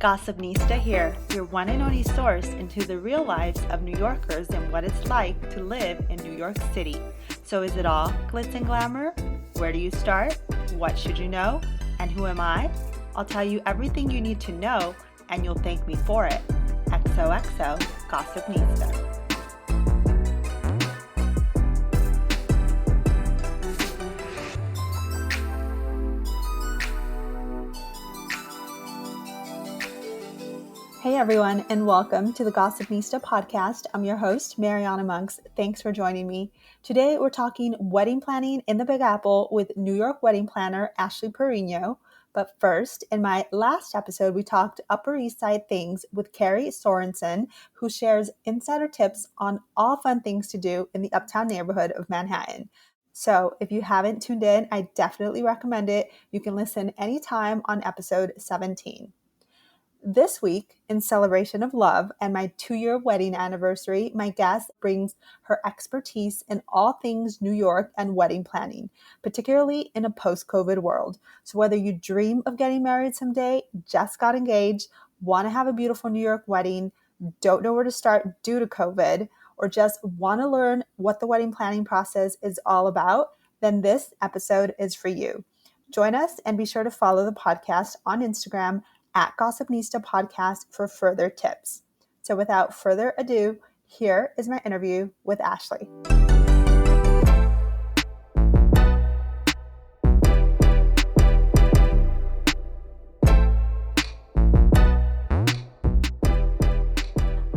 Gossipnista here, your one and only source into the real lives of New Yorkers and what it's like to live in New York City. So is it all glitz and glamour? Where do you start? What should you know? And who am I? I'll tell you everything you need to know, and you'll thank me for it. XOXO Gossipnista. Hey everyone, and welcome to the Gossipnista podcast. I'm your host, Mariana Monks. Thanks for joining me. Today we're talking wedding planning in the Big Apple with New York wedding planner Ashley Peraino. But first, in my last episode, we talked Upper East Side things with Carrie Sorensen, who shares insider tips on all fun things to do in the uptown neighborhood of Manhattan. So if you haven't tuned in, I definitely recommend it. You can listen anytime on episode 17. This week, in celebration of love and my 2-year wedding anniversary, my guest brings her expertise in all things New York and wedding planning, particularly in a post-COVID world. So whether you dream of getting married someday, just got engaged, want to have a beautiful New York wedding, don't know where to start due to COVID, or just want to learn what the wedding planning process is all about, then this episode is for you. Join us and be sure to follow the podcast on Instagram at Gossipnista Podcast for further tips. So without further ado, here is my interview with Ashley.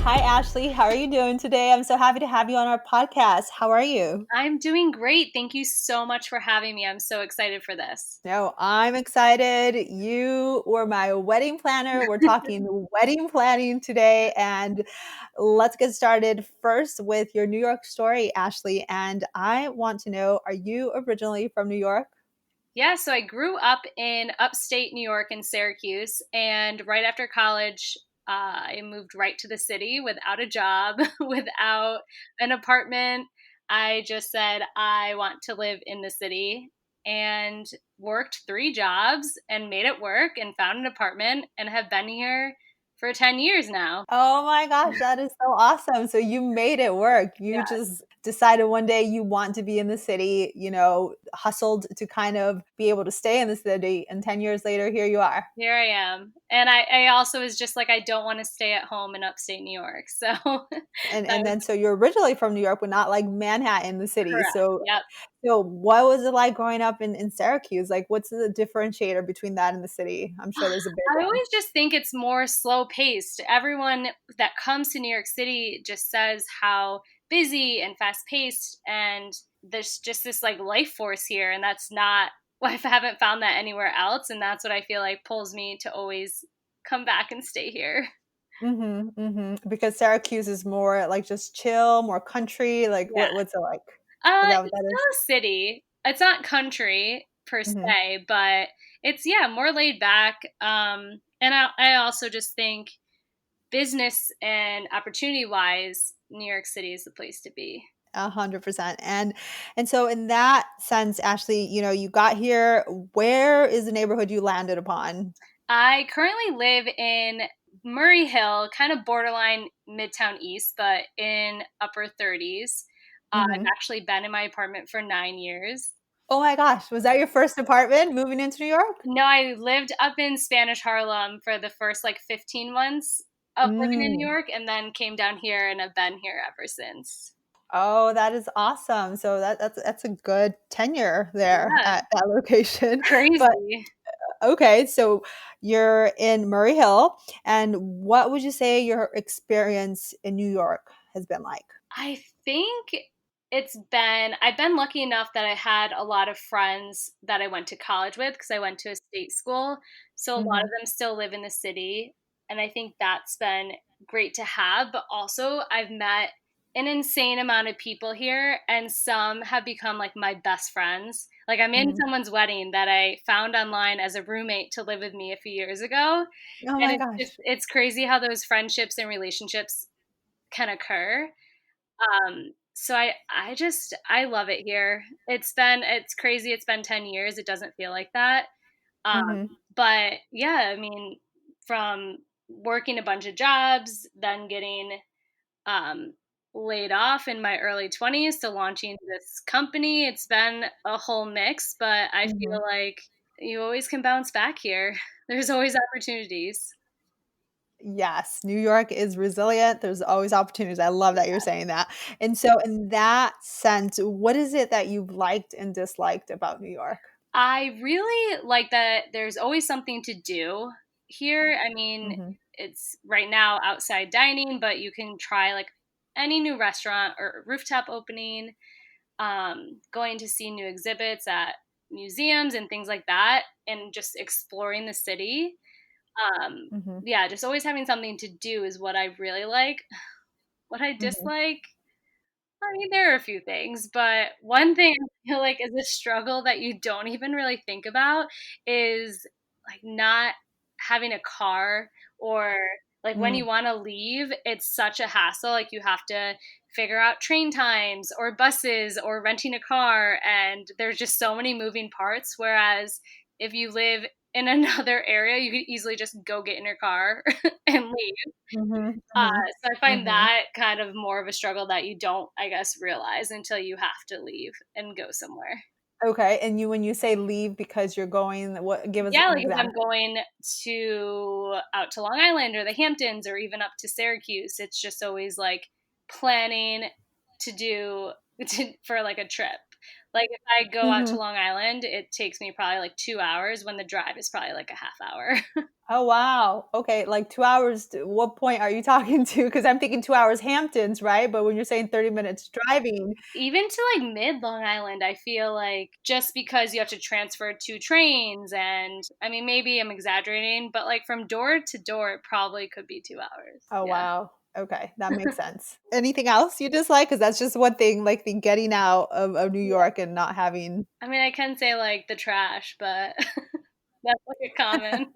Hi, Ashley. How are you doing today? I'm so happy to have you on our podcast. How are you? I'm doing great. Thank you so much for having me. I'm so excited for this. No, I'm excited. You were my wedding planner. We're talking wedding planning today, and let's get started first with your New York story, Ashley. And I want to know, are you originally from New York? Yeah, so I grew up in upstate New York in Syracuse, and right after college, I moved right to the city without a job, without an apartment. I just said, I want to live in the city and worked 3 jobs and made it work and found an apartment and have been here for 10 years now. Oh my gosh, that is so awesome. So you made it work. You Yeah. just decided one day you want to be in the city, hustled to kind of be able to stay in the city. And 10 years later, here you are. Here I am. And I also was just like, I don't want to stay at home in upstate New York. So And then so you're originally from New York, but not like Manhattan, the city. correct. So Yep. so what was it like growing up in Syracuse? Like what's the differentiator between that and the city? I'm sure there's a big I one. always just think it's more slow paced. Everyone that comes to New York City just says how busy and fast paced, and there's just this like life force here. And that's not, I haven't found that anywhere else. And that's what I feel like pulls me to always come back and stay here. Because Syracuse is more like just chill, more country. Like Yeah. what's it like? Is that what It's that still is? a city. It's not country per Mhm. se, but it's more laid back. And I also just think business and opportunity wise, New York City is the place to be. 100%. And so in that sense, Ashley, you got here. Where is the neighborhood you landed upon? I currently live in Murray Hill, kind of borderline Midtown East, but in upper 30s. I've hmm actually been in my apartment for 9 years. Oh my gosh, was that your first apartment moving into New York? No, I lived up in Spanish Harlem for the first like 15 months of living in New Mm. York and then came down here and I've been here ever since. Oh, that is awesome. So that's a good tenure there Yeah, at that location. But crazy. okay, so you're in Murray Hill, and what would you say your experience in New York has been like? I think I've been lucky enough that I had a lot of friends that I went to college with because I went to a state school. So a lot of hmm them still live in the city. And I think that's been great to have. But also, I've met an insane amount of people here, and some have become like my best friends. Like, I'm in hmm someone's wedding that I found online as a roommate to live with me a few years ago. Oh And my gosh. it's crazy how those friendships and relationships can occur. So I love it here. It's crazy. It's been 10 years. It doesn't feel like that. Um, hmm but yeah, I mean, from working a bunch of jobs, then getting um, laid off in my early 20s to launching this company. It's been a whole mix, but I feel Mhm. like you always can bounce back here. There's always opportunities. Yes, New York is resilient. There's always opportunities. I love that you're saying that. And so in that sense, what is it that you've liked and disliked about New York? I really like that there's always something to do here. I mean, Mhm. it's right now outside dining, but you can try like any new restaurant or rooftop opening, going to see new exhibits at museums and things like that, and just exploring the city. Um, Mhm. yeah, just always having something to do is what I really like. What I Mhm. dislike, I mean, there are a few things, but one thing I feel like is a struggle that you don't even really think about is like not having a car, or like when you Mm. want to leave, it's such a hassle. Like you have to figure out train times or buses or renting a car, and there's just so many moving parts. Whereas if you live in another area, you could easily just go get in your car and leave. Mhm. Uh, Mhm. so I find Mhm. that kind of more of a struggle that you don't, I guess, realize until you have to leave and go somewhere. Okay, and you when you say leave because you're going, what give us Yeah, an like if I'm example. going to out to Long Island or the Hamptons or even up to Syracuse, it's just always like planning to do for like a trip. Like if I go out to Mhm. Long Island, it takes me probably like 2 hours when the drive is probably like a half hour. Oh, wow. Okay, like 2 hours to what point are you talking to? Because 'Cause I'm thinking 2 hours Hamptons, right? But when you're saying 30 minutes driving. Even to like mid Long Island, I feel like just because you have to transfer 2 trains, and I mean, maybe I'm exaggerating, but like from door to door, it probably could be 2 hours. Oh, Yeah. wow. Okay, that makes sense. Anything else you dislike? Because that's just one thing, like, the getting out of New Yeah. York and not having. I mean, I can say like the trash, but that's like a common.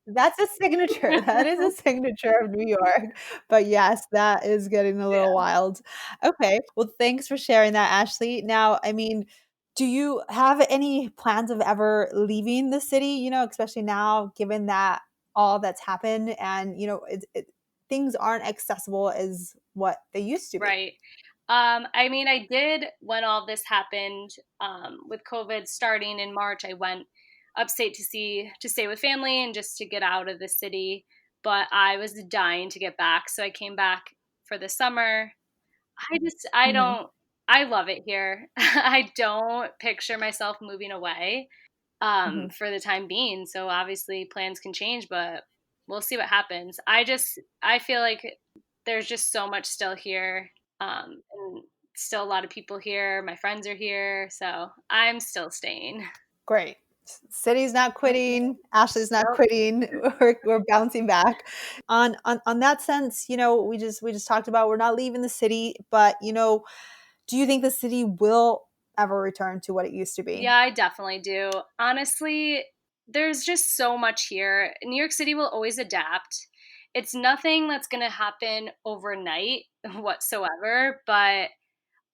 That's a signature. That is a signature of New York. But yes, that is getting a little Yeah. wild. Okay. Well, thanks for sharing that, Ashley. Now, I mean, do you have any plans of ever leaving the city, especially now, given that all that's happened and, things aren't accessible as what they used to be? Right. I mean, I did when all this happened, with COVID starting in March. I went upstate to stay with family and just to get out of the city. But I was dying to get back, so I came back for the summer. I Mhm. don't, I love it here. I don't picture myself moving away, Mhm. for the time being. So obviously plans can change, but we'll see what happens. I feel like there's just so much still here, and still a lot of people here. My friends are here, so I'm still staying. Great. City's not quitting, Ashley's not Nope. quitting, we're bouncing back. On that sense, we just talked about we're not leaving the city, but, do you think the city will ever return to what it used to be? Yeah, I definitely do. Honestly, there's just so much here. New York City will always adapt. It's nothing that's going to happen overnight whatsoever, but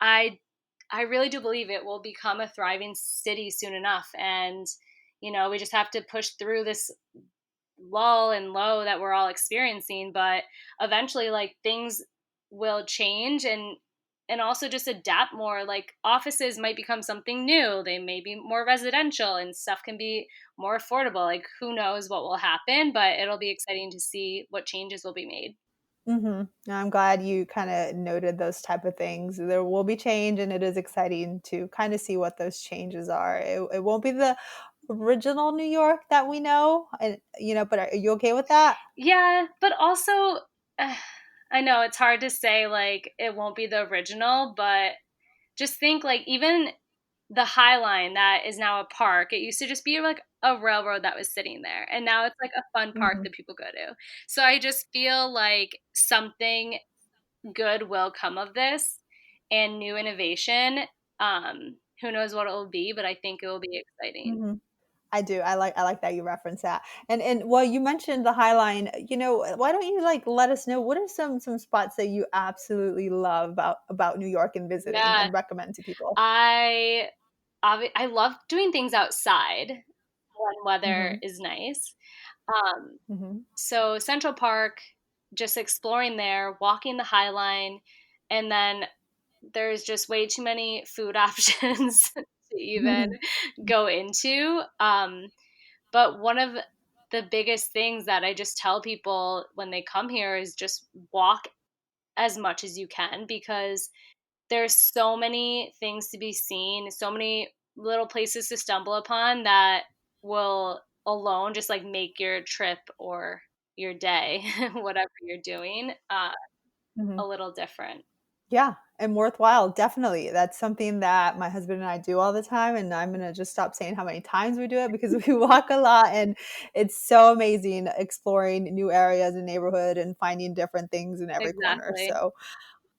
I I really do believe it will become a thriving city soon enough, and we just have to push through this lull and low that we're all experiencing, but eventually like things will change, and also just adapt more. Like offices might become something new, they may be more residential, and stuff can be more affordable. Like who knows what will happen, but it'll be exciting to see what changes will be made. Mhm. I'm glad you kinda noted those type of things. There will be change, and it is exciting to kinda see what those changes are. It won't be the original New York that we know, and, but are you okay with that? Yeah, but also, uh, I know it's hard to say like it won't be the original, but just think like even the High Line that is now a park, it used to just be like a railroad that was sitting there, and now it's like a fun park Mhm. that people go to. So I just feel like something good will come of this, and new innovation. Who knows what it will be, but I think it will be exciting. Mhm. I do. I like that you reference that. And well, you mentioned the High Line. Why don't you let us know what are some spots that you absolutely love about New York and visiting Yeah, and recommend to people? I I love doing things outside when weather Mhm. is nice. Um, Mhm. so Central Park, just exploring there, walking the High Line, and then there's just way too many food options to even go into. But one of the biggest things that I just tell people when they come here is just walk as much as you can, because there's so many things to be seen, so many little places to stumble upon that will alone just like make your trip or your day, whatever you're doing, a Mhm. little different. Yeah, and worthwhile, definitely. That's something that my husband and I do all the time, and I'm gonna just stop saying how many times we do it because we walk a lot, and it's so amazing exploring new areas and neighborhood and finding different things in every corner. Exactly. So,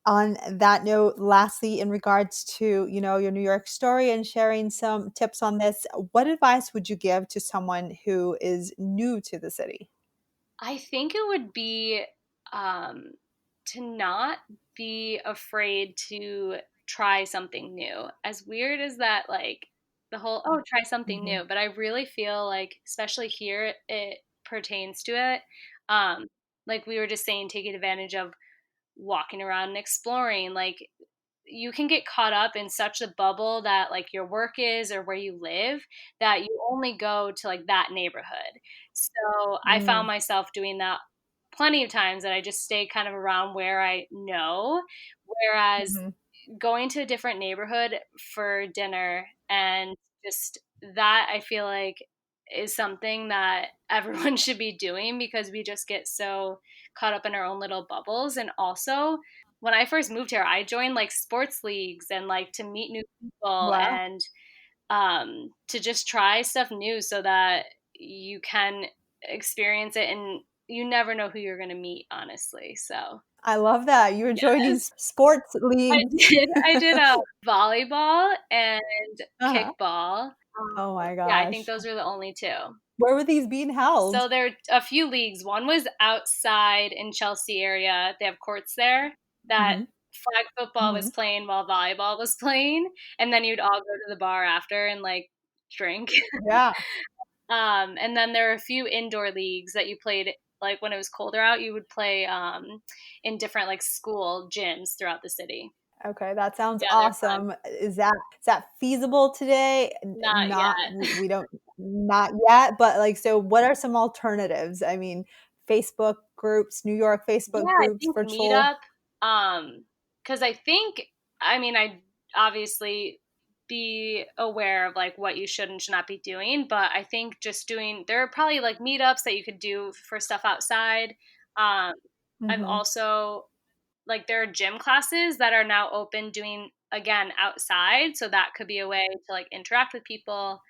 on that note, lastly, in regards to, your New York story and sharing some tips on this, what advice would you give to someone who is new to the city? I think it would be, um, to not be afraid to try something new. As weird as that, like, the whole, "Oh, try something Mhm. new," but I really feel like, especially here, it pertains to it. Um, like we were just saying, taking advantage of walking around and exploring, like, you can get caught up in such a bubble that like your work is or where you live, that you only go to like that neighborhood. So I found Mm, myself doing that plenty of times, that I just stay kind of around where I know. Whereas mhm. going to a different neighborhood for dinner, and just that, I feel like, is something that everyone should be doing, because we just get so caught up in our own little bubbles. And also, when I first moved here, I joined like sports leagues and like to meet new people, Wow. and to just try stuff new so that you can experience it, and you never know who you're going to meet, honestly. So I love that. You're joining yes, sports I leagues. did. I did, volleyball and Uh-huh. kickball. Oh my Yeah, I think gosh. those were the only 2. Where were these being held? So there are a few leagues. One was outside in Chelsea area. They have courts there that Mhm, flag football was mhm. playing while volleyball was playing, and then you'd all go to the bar after and, like, drink. Yeah. And then there are a few indoor leagues that you played, like, when it was colder out, you would play, in different, like, school gyms throughout the city. Okay, that sounds Yeah, they're fun. awesome. Is that feasible today? Not Not yet. we don't not yet, but, like, so what are some alternatives? I mean, Facebook groups, New York Yeah, Facebook I groups, think virtual. Meetup, because I think, I mean, I obviously be aware of, like, what you should and should not be doing, but I think just doing, there are probably, like, meetups that you could do for stuff outside. Um, I've Mhm, also, like, there are gym classes that are now open doing, again, outside, so that could be a way to, like, interact with people,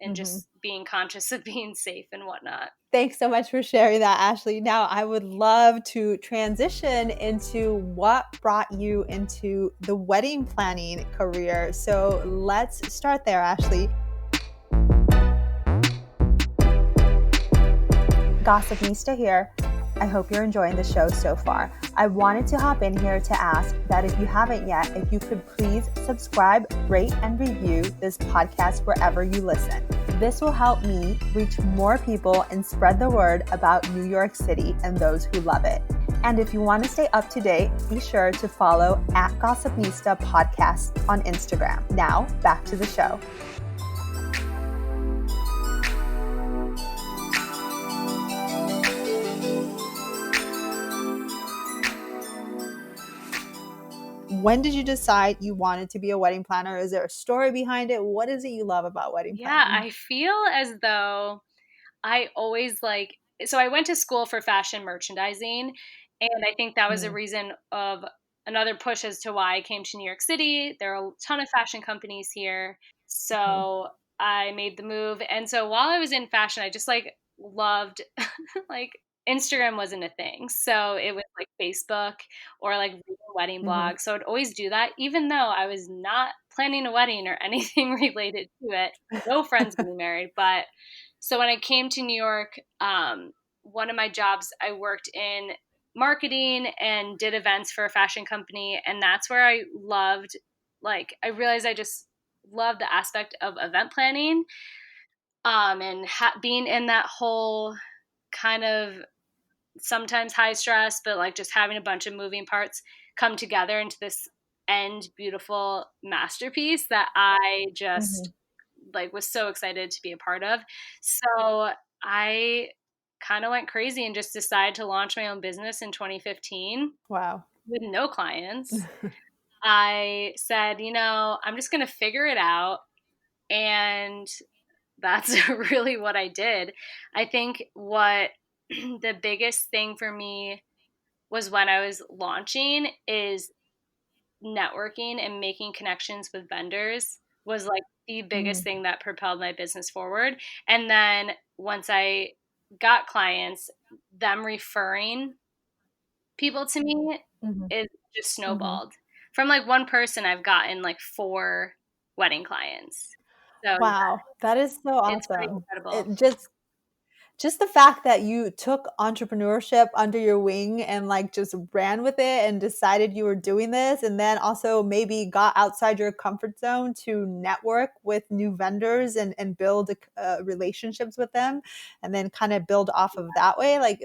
and mhm. just being conscious of being safe and whatnot. Thanks so much for sharing that, Ashley. Now, I would love to transition into what brought you into the wedding planning career. So let's start there, Ashley. Gossipnista here. I hope you're enjoying the show so far. I wanted to hop in here to ask that if you haven't yet, if you could please subscribe, rate, and review this podcast wherever you listen. This will help me reach more people and spread the word about New York City and those who love it. And if you want to stay up to date, be sure to follow at Gossipnista Podcast on Instagram. Now, back to the show. When did you decide you wanted to be a wedding planner? Is there a story behind it? What is it you love about wedding Yeah, planning? I feel as though I always like, so I went to school for fashion merchandising, and I think that was a Mm, reason of another push as to why I came to New York City. There are a ton of fashion companies here. mhm, So I made the move. And so while I was in fashion, I just like loved, like, Instagram wasn't a thing. So it was like Facebook or like reading wedding mhm, blogs. So I'd always do that, even though I was not planning a wedding or anything related to it. No friends getting married, but so when I came to New York, one of my jobs, I worked in marketing and did events for a fashion company, and that's where I loved, like, I realized I just love the aspect of event planning. and being in that whole kind of sometimes high stress, but like just having a bunch of moving parts come together into this end beautiful masterpiece that I just Mhm. like was so excited to be a part of. So I kind of went crazy and just decided to launch my own business in 2015 Wow. with no clients. I said, I'm just going to figure it out. And that's really what I did. I think what the biggest thing for me was when I was launching is networking and making connections with vendors was like the biggest Mm. thing that propelled my business forward. And then once I got clients, them referring people to me Mhm. is just Mhm. snowballed. From like one person, I've gotten like 4 wedding clients. So yeah, Wow, that is so it's pretty awesome. incredible. It just the fact that you took entrepreneurship under your wing and like just ran with it and decided you were doing this, and then also maybe got outside your comfort zone to network with new vendors and build relationships with them, and then kind of build off of that way. Like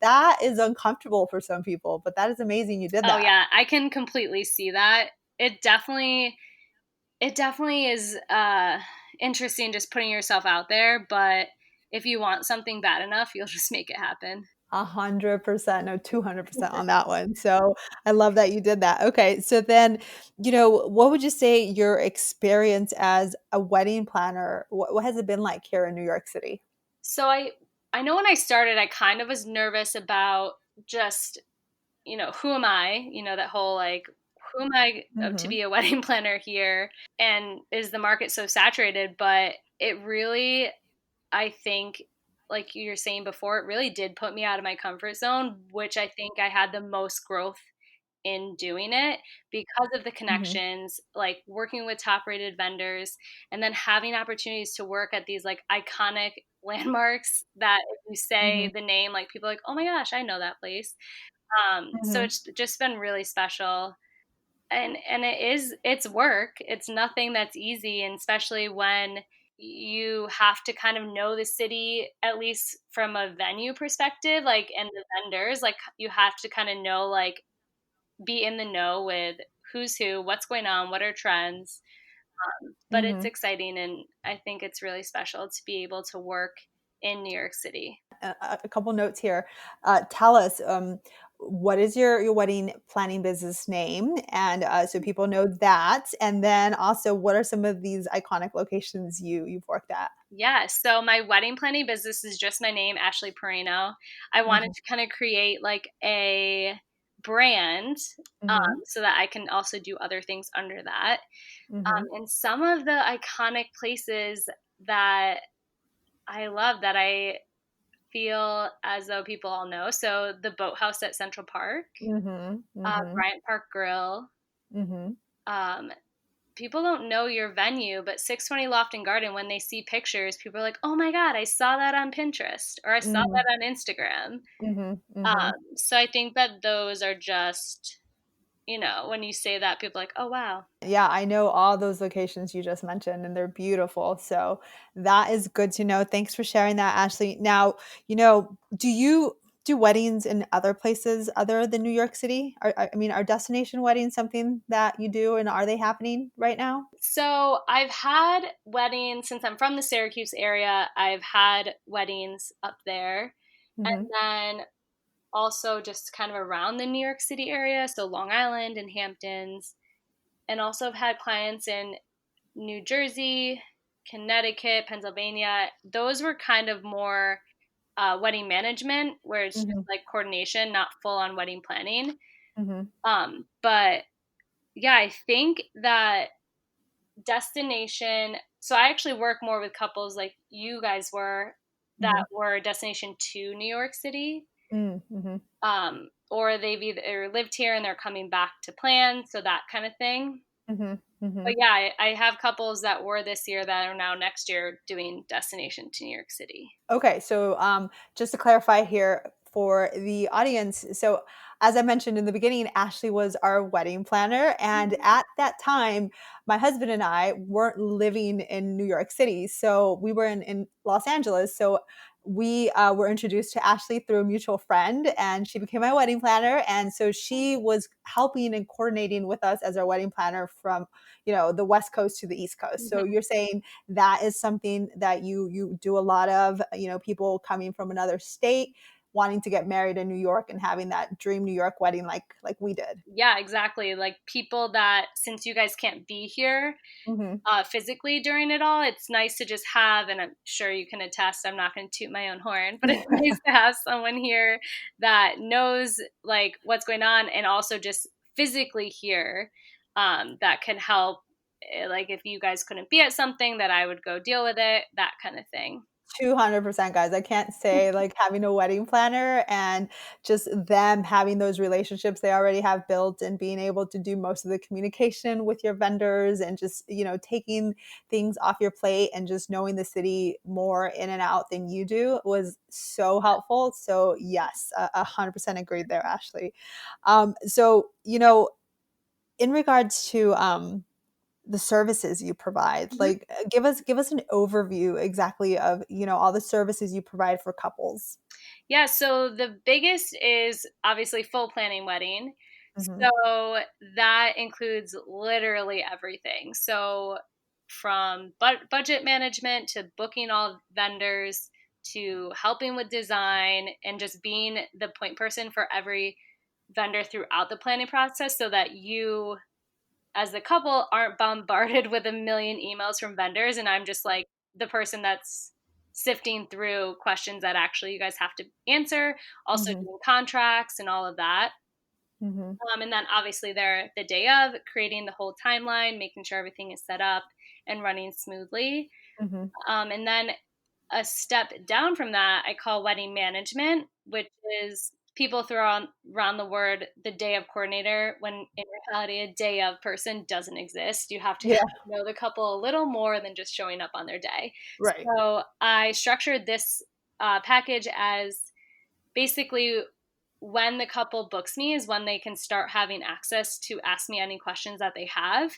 that is uncomfortable for some people, but that is amazing you did Oh that. yeah, I can completely see that. It definitely is interesting just putting yourself out there, but if you want something bad enough, you'll just make it happen. 100%, no, 200% on that one. So I love that you did that. Okay. So then, what would you say your experience as a wedding planner, what has it been like here in New York City? So I know when I started, I kind of was nervous about just, who am I? That whole like, who am I to Mm-hmm. be a wedding planner here? And is the market so saturated? But it really, I think, like you were saying before, it really did put me out of my comfort zone, which I think I had the most growth in doing it because of the Mm-hmm. connections, like working with top rated vendors and then having opportunities to work at these like iconic landmarks that if you Mm-hmm. say the name, like people are like, oh my gosh, I know that place. So Mm-hmm. it's just been really special. And it's work. It's nothing that's easy, and especially when you have to kind of know the city at least from a venue perspective, like and the vendors, like you have to kind of know like be in the know with who's who, what's going on, what are trends. But it's Mm-hmm. exciting, and I think it's really special to be able to work in New York City. A couple notes here. Tell us, what is your wedding planning business name? And so people know that. And then also, what are some of these iconic locations you've worked at? Yeah, so my wedding planning business is just my name, Ashley Peraino. I wanted Mhm. to kind of create like a brand Mhm. so that I can also do other things under that. Mhm. And some of the iconic places that I love that I feel as though people all know. So the boathouse at Central Park, Mhm. Mhm. Bryant Park Grill. Mhm. Um, People don't know your venue, but 620 Loft and Garden, when they see pictures, people are like, oh my God, I saw that on Pinterest or I saw Mhm. that on Instagram. Mhm. Mhm. So I think that those are just, when you say that, people are like, oh wow. Yeah, I know all those locations you just mentioned, and they're beautiful. So that is good to know. Thanks for sharing that, Ashley. Now, do you do weddings in other places other than New York City? Are destination weddings something that you do, and are they happening right now? So I've had weddings since I'm from the Syracuse area. I've had weddings up there. And Mhm. then also just kind of around the New York City area, so Long Island and Hamptons. And also have had clients in New Jersey, Connecticut, Pennsylvania. Those were kind of more wedding management, where it's just Mhm. like coordination, not full on wedding planning. Mhm. But yeah, I think that destination. So I actually work more with couples like you guys were that Mhm. were destination to New York City. Mm, mhm. Or they've either lived here and they're coming back to plan, so that kind of thing. Mhm. But Mhm. yeah, I have couples that were this year that are now next year doing destination to New York City. Okay, so just to clarify here for the audience, so as I mentioned in the beginning, Ashley was our wedding planner. And at that time, my husband and I weren't living in New York City. So we were in Los Angeles. So we were introduced to Ashley through a mutual friend, and she became my wedding planner. And so she was helping and coordinating with us as our wedding planner from, the West Coast to the East Coast. So Mhm. you're saying that is something that you do a lot of, people coming from another state wanting to get married in New York and having that dream New York wedding like we did. Yeah, exactly. Like people that, since you guys can't be here Mhm. physically during it all, it's nice to just have, and I'm sure you can attest, I'm not going to toot my own horn, but it's nice to have someone here that knows like what's going on and also just physically here, that can help. Like if you guys couldn't be at something, that I would go deal with it, that kind of thing. 200%, guys. I can't say like having a wedding planner and just them having those relationships they already have built and being able to do most of the communication with your vendors and just, taking things off your plate and just knowing the city more in and out than you do was so helpful. So yes, 100% agreed there, Ashley. So, in regards to the services you provide, Mhm. like give us an overview exactly of all the services you provide for couples. Yeah, so the biggest is obviously full planning wedding. Hmm. So that includes literally everything. So from budget management to booking all vendors to helping with design and just being the point person for every vendor throughout the planning process so that you as the couple aren't bombarded with a million emails from vendors and I'm just like the person that's sifting through questions that actually you guys have to answer, also Hmm. doing contracts and all of that. Hmm. And then obviously there the day of creating the whole timeline, making sure everything is set up and running smoothly. Hmm. And then a step down from that, I call wedding management, which is people throw around the word the day of coordinator when in reality a day of person doesn't exist. You have to Yeah. get to know the couple a little more than just showing up on their day. Right. So I structured this package as basically when the couple books me is when they can start having access to ask me any questions that they have.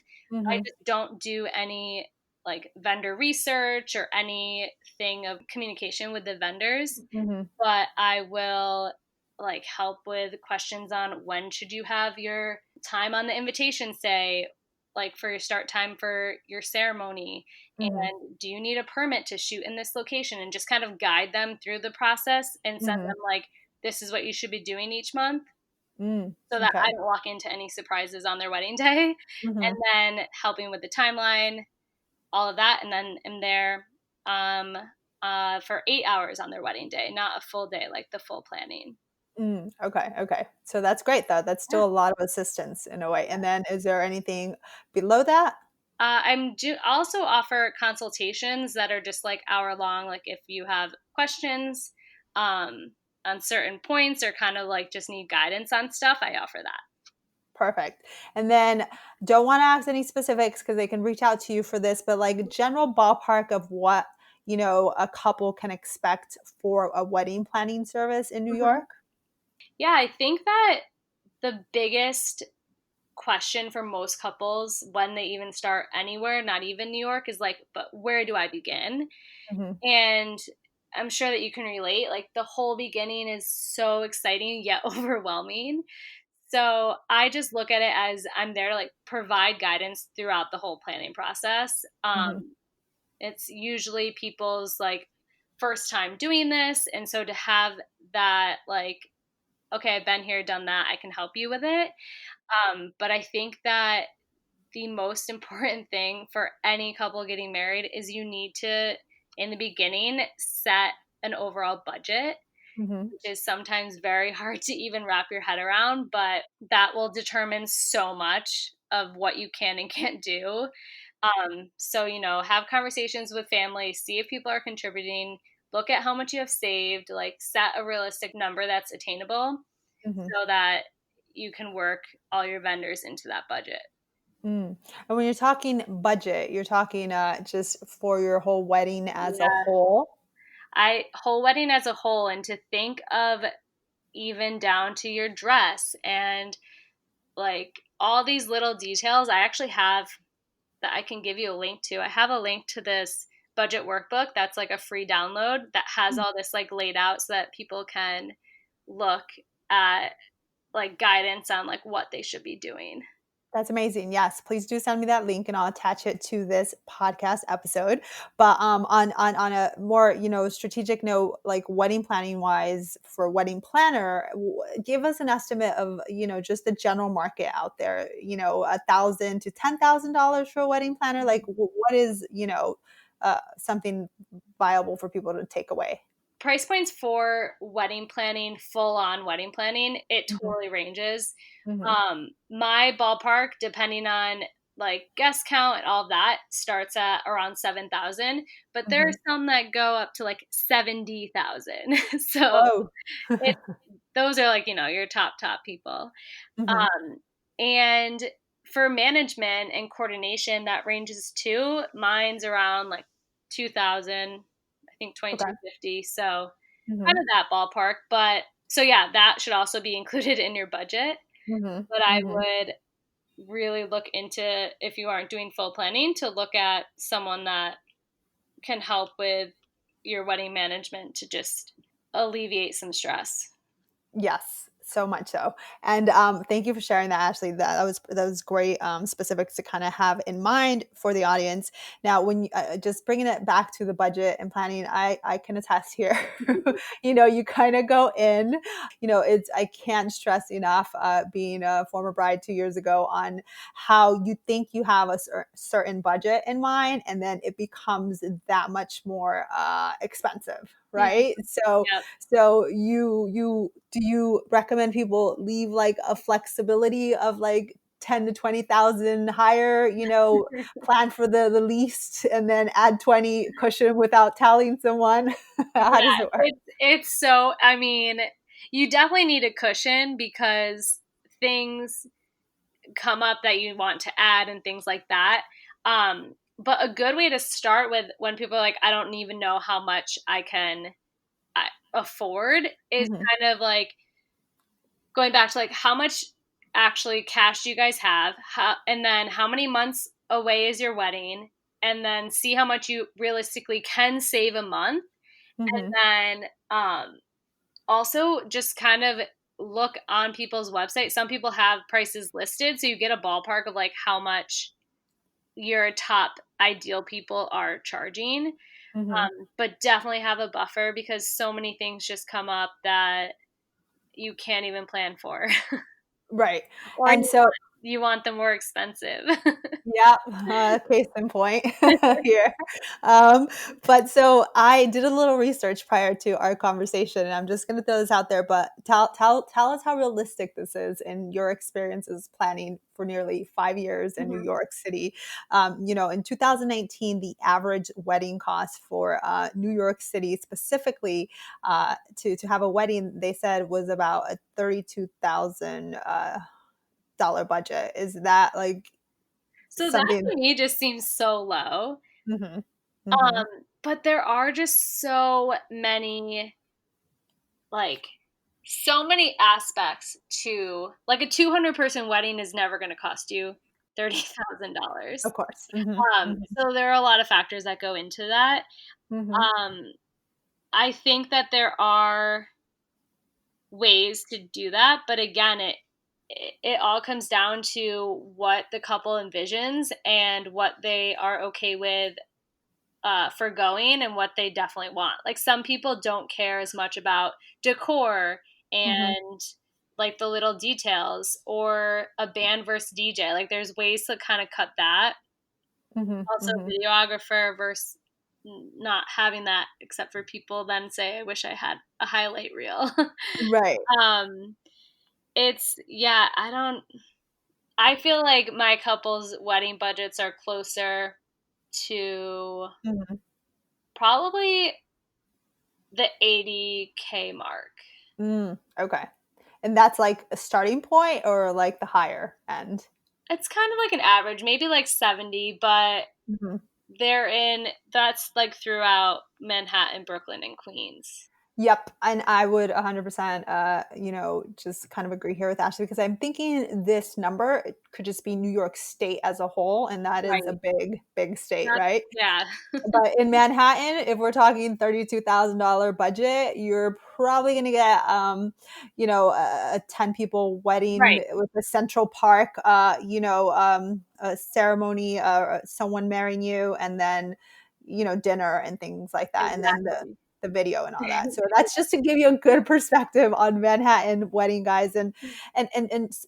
I Hmm. just don't do any like vendor research or anything of communication with the vendors, Hmm. but I will like help with questions on when should you have your time on the invitation say, like for your start time for your ceremony, Hmm. and do you need a permit to shoot in this location, and just kind of guide them through the process and send Hmm. them like this is what you should be doing each month Mm. so that I Okay. don't walk into any surprises on their wedding day. And Hmm. then helping with the timeline, all of that, and then am there um, for 8 hours on their wedding day, not a full day, like the full planning. Mm. Okay. Okay. So that's great though. That's Yeah. still a lot of assistance in a way. And then is there anything below that? I'm do also offer consultations that are just like hour long. Like if you have questions on certain points or kind of like just need guidance on stuff, I offer that. Perfect. And then don't want to ask any specifics because they can reach out to you for this, but like general ballpark of what, a couple can expect for a wedding planning service in New Mhm. York. Yeah, I think that the biggest question for most couples when they even start anywhere, not even New York, is like, but where do I begin? Hmm. And I'm sure that you can relate. Like the whole beginning is so exciting yet overwhelming. So I just look at it as I'm there to like provide guidance throughout the whole planning process. Hmm. It's usually people's like first time doing this. And so to have that, like, okay, I've been here, done that, I can help you with it. But I think that the most important thing for any couple getting married is you need to, in the beginning, set an overall budget, Hmm. which is sometimes very hard to even wrap your head around, but that will determine so much of what you can and can't do. So, have conversations with family, see if people are contributing, look at how much you have saved, like set a realistic number that's attainable Hmm. so that you can work all your vendors into that budget. Mm. And when you're talking budget, you're talking just for your whole wedding as a Yeah. whole. I whole wedding as a whole, and to think of even down to your dress and like all these little details. I actually have that I can give you a link to. I have a link to this budget workbook that's like a free download that has all this like laid out so that people can look at like guidance on like what they should be doing. That's amazing. Yes, please do send me that link and I'll attach it to this podcast episode. But on a more, strategic note, like wedding planning wise for wedding planner, give us an estimate of, just the general market out there, $1,000 to $10,000 for a wedding planner. Like what is, something viable for people to take away? Price points for wedding planning, full on wedding planning, it Mhm, totally ranges. mhm, My ballpark, depending on like guest count and all of that, starts at around 7,000, but there are mhm. some that go up to like 70,000. So Whoa. it those are like, your top people. Mhm, Um, and for management and coordination, that ranges too. Mine's around like 2,000, I think okay. 2,250. So kind Mhm, of that ballpark. But so yeah, that should also be included in your budget. mhm, But I mhm. would really look into, if you aren't doing full planning, to look at someone that can help with your wedding management to just alleviate some stress. Yes, so much so. And thank you for sharing that, Ashley. That was great specifics to kind of have in mind for the audience. Now, when you, just bringing it back to the budget and planning, I can attest here. You kind of go in. It's I can't stress enough. Being a former bride 2 years ago, on how you think you have a certain budget in mind, and then it becomes that much more expensive, Mhm. right? So Yep. so you do you recommend people leave like a flexibility of like 10 to 20,000 higher, plan for the least and then add 20 cushion without telling someone? How does Yeah, it work? it's so, I mean, you definitely need a cushion because things come up that you want to add and things like that. But a good way to start with, when people are like, I don't even know how much I can afford, is Mhm, kind of like going back to like how much actually cash do you guys have, and then how many months away is your wedding, and then see how much you realistically can save a month, mhm, and then also just kind of look on people's websites. Some people have prices listed, so you get a ballpark of like how much your top ideal people are charging. mhm. But definitely have a buffer because so many things just come up that you can't even plan for. Right. Or And so you want them more expensive. yeah, case in point here. Um, but so I did a little research prior to our conversation, and I'm just going to throw this out there. But tell us how realistic this is in your experiences planning for nearly 5 years in New Mhm. York City. In 2019, the average wedding cost for New York City specifically to have a wedding, they said was about a $32,000 budget. Is that like So that something? to me just seems so low. Mhm. Mhm. But there are just like so many aspects to like a 200 person wedding is never going to cost you $30,000. Of course. Mhm. Mhm. So there are a lot of factors that go into that. Mhm. Um, I think that there are ways to do that, but again, it all comes down to what the couple envisions and what they are okay with forgoing and what they definitely want. Like some people don't care as much about decor Mhm. and like the little details or a band versus DJ. Like there's ways to kind of cut that. Mhm. Also, Mhm. videographer versus not having that, except for people then say, I wish I had a highlight reel. Right. um, it's, yeah, I feel like my couple's wedding budgets are closer to Mhm. probably the 80K mark. Okay. And that's like a starting point or like the higher end? It's kind of like an average, maybe like 70, but Mhm. that's like throughout Manhattan, Brooklyn, and Queens. Yep, and I would 100%, just kind of agree here with Ashley because I'm thinking this number it could just be New York State as a whole, and that is a Right. big, big state, That's right? yeah. But in Manhattan, if we're talking $32,000 budget, you're probably going to get, a 10 people wedding Right. with a central park, a ceremony, someone marrying you, and then, dinner and things like that. And then the, Exactly. the video and all that. So that's just to give you a good perspective on Manhattan wedding guys. And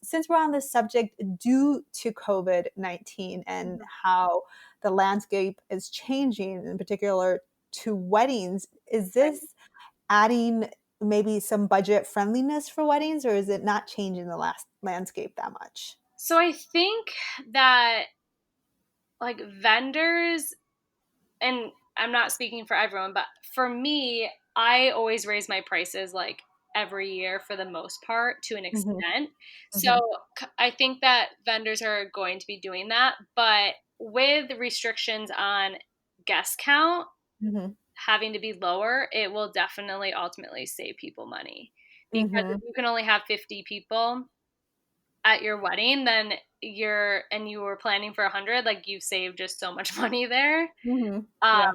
since we're on this subject, due to COVID-19 and how the landscape is changing, in particular to weddings, is Right. this adding maybe some budget friendliness for weddings, or is it not changing the last landscape that much? So I think that like vendors, and I'm not speaking for everyone, but for me, I always raise my prices like every year for the most part to an Hmm. extent. So Hmm. I think that vendors are going to be doing that, but with restrictions on guest count Hmm. having to be lower, it will definitely ultimately save people money. Because if Hmm. you can only have 50 people at your wedding, then you were planning for 100, like you saved just so much money there. Hmm. Yeah.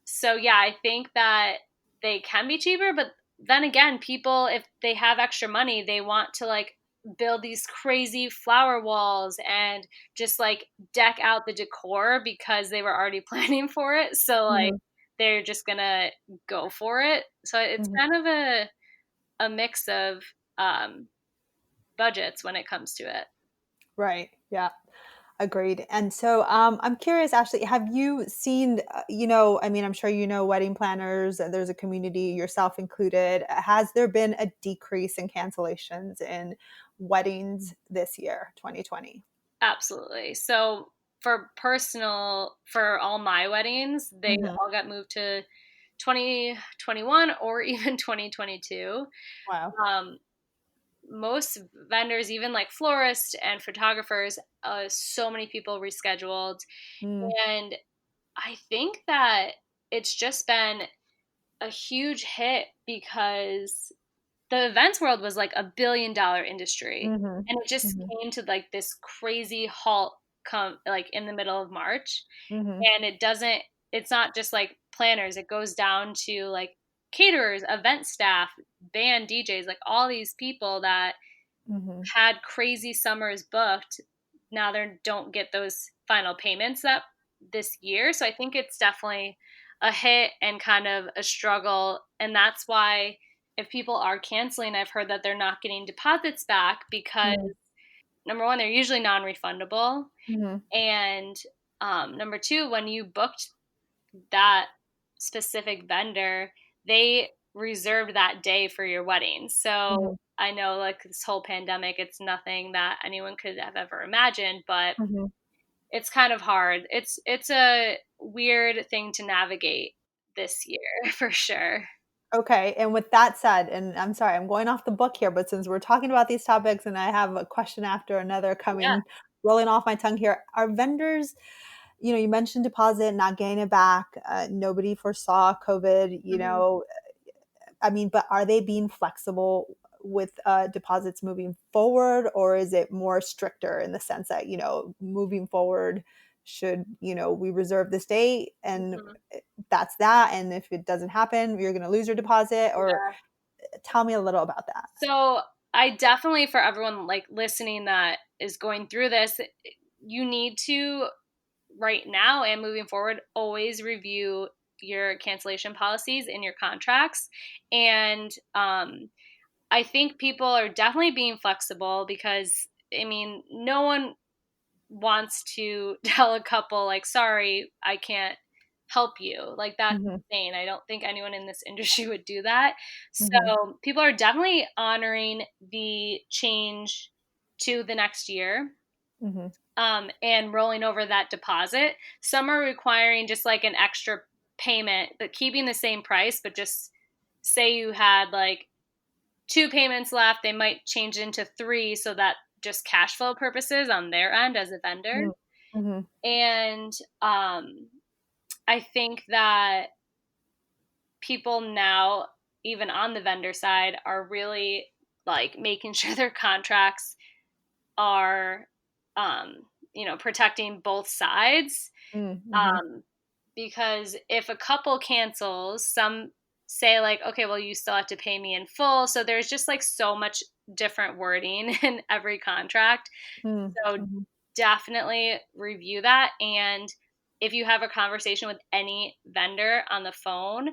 So yeah, I think that they can be cheaper, but then again, people, if they have extra money, they want to like build these crazy flower walls and just like deck out the decor because they were already planning for it. So like Hmm. they're just gonna go for it. So it's Hmm. kind of a mix of um, budgets when it comes to it. Right. Yeah. Agreed. And so I'm curious, Ashley, have you seen, I mean, I'm sure you know wedding planners, there's a community, yourself included. Has there been a decrease in cancellations in weddings this year, 2020? Absolutely. So for all my weddings, they Hmm. all got moved to 2021 or even 2022. Wow. Um, Most vendors, even like florists and photographers, so many people rescheduled. Mm. And I think that it's just been a huge hit because the events world was like $1 billion industry, Hmm. and it just Hmm. came to like this crazy halt come like in the middle of March. Hmm. And it's not just like planners, it goes down to like caterers, event staff, band DJs, like all these people that Hmm. had crazy summers booked. Now they don't get those final payments that this year. So I think it's definitely a hit and kind of a struggle. And that's why if people are canceling, I've heard that they're not getting deposits back because number one, they're usually non-refundable. Hmm. And number two, when you booked that specific vendor, they reserved that day for your wedding. So Hmm. I know like this whole pandemic, it's nothing that anyone could have ever imagined, but Hmm. it's kind of hard. It's a weird thing to navigate this year for sure. Okay, and with that said, and I'm sorry, I'm going off the book here, but since we're talking about these topics and I have a question after another Yeah. coming rolling off my tongue here, are vendors, you mentioned deposit, not getting it back. Nobody foresaw COVID, Hmm. I mean, but are they being flexible with deposits moving forward, or is it more stricter in the sense that, moving forward, should, we reserve this date and Hmm. that's that. And if it doesn't happen, you're going to lose your deposit, or Yeah. tell me a little about that. So I definitely, for everyone like listening that is going through this, you need to right now and moving forward always review your cancellation policies in your contracts. And I think people are definitely being flexible because I mean no one wants to tell a couple like, sorry, I can't help you, like that's Hmm. insane. I don't think anyone in this industry would do that. Hmm. So people are definitely honoring the change to the next year, Hmm. and rolling over that deposit. Some are requiring just like an extra payment, but keeping the same price. But just say you had like two payments left, they might change it into three so that just cash flow purposes on their end as a vendor. Hmm. And I think that people now even on the vendor side, are really like making sure their contracts are, um, protecting both sides. Mm-hmm. Um, because if a couple cancels, some say like, okay, well, you still have to pay me in full. So there's just like so much different wording in every contract. So Mm-hmm. definitely review that. And if you have a conversation with any vendor on the phone,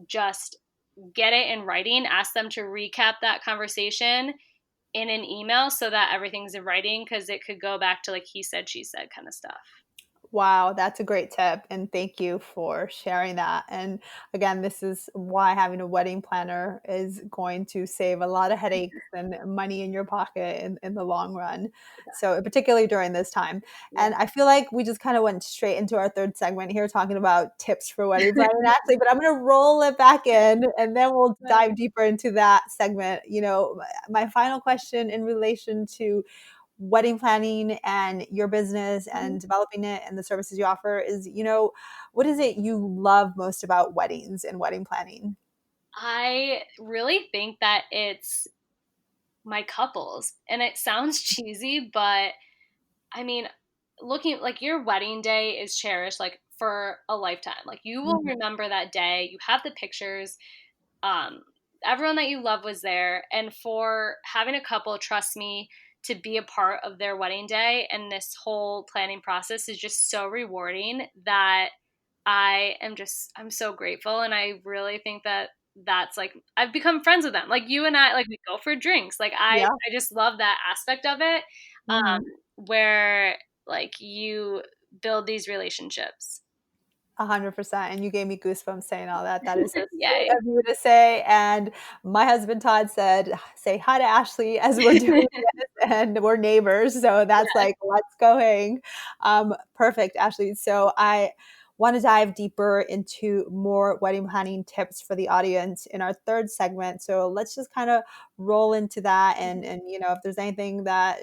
just get it in writing. Ask them to recap that conversation in an email so that everything's in writing, because it could go back to like he said, she said kind of stuff. Wow, that's a great tip. And thank you for sharing that. And again, this is why having a wedding planner is going to save a lot of headaches and money in your pocket in the long run. So, particularly during this time. Yeah. And I feel like we just kind of went straight into our third segment here talking about tips for wedding planning, actually, but I'm going to roll it back in and then we'll dive deeper into that segment. My final question in relation to wedding planning and your business and developing it and the services you offer is, what is it you love most about weddings and wedding planning? I really think that it's my couples. And it sounds cheesy, but I mean, looking like your wedding day is cherished like for a lifetime. Like you will Mhm. remember that day. You have the pictures. Um, Everyone that you love was there. And for having a couple, trust me, to be a part of their wedding day and this whole planning process is just so rewarding that I'm so grateful. And I really think that that's like, I've become friends with them. Like you and I, like we go for drinks. Like Yeah. I just love that aspect of it, Mhm. where like you build these relationships. 100%. And you gave me goosebumps saying all that. That is so sweet Yay. of you to say. And my husband Todd said, say hi to Ashley as we're doing this, and we're neighbors. So that's Yes. like, let's go hang. Perfect, Ashley. So I want to dive deeper into more wedding planning tips for the audience in our third segment. So let's just kind of roll into that. And if there's anything that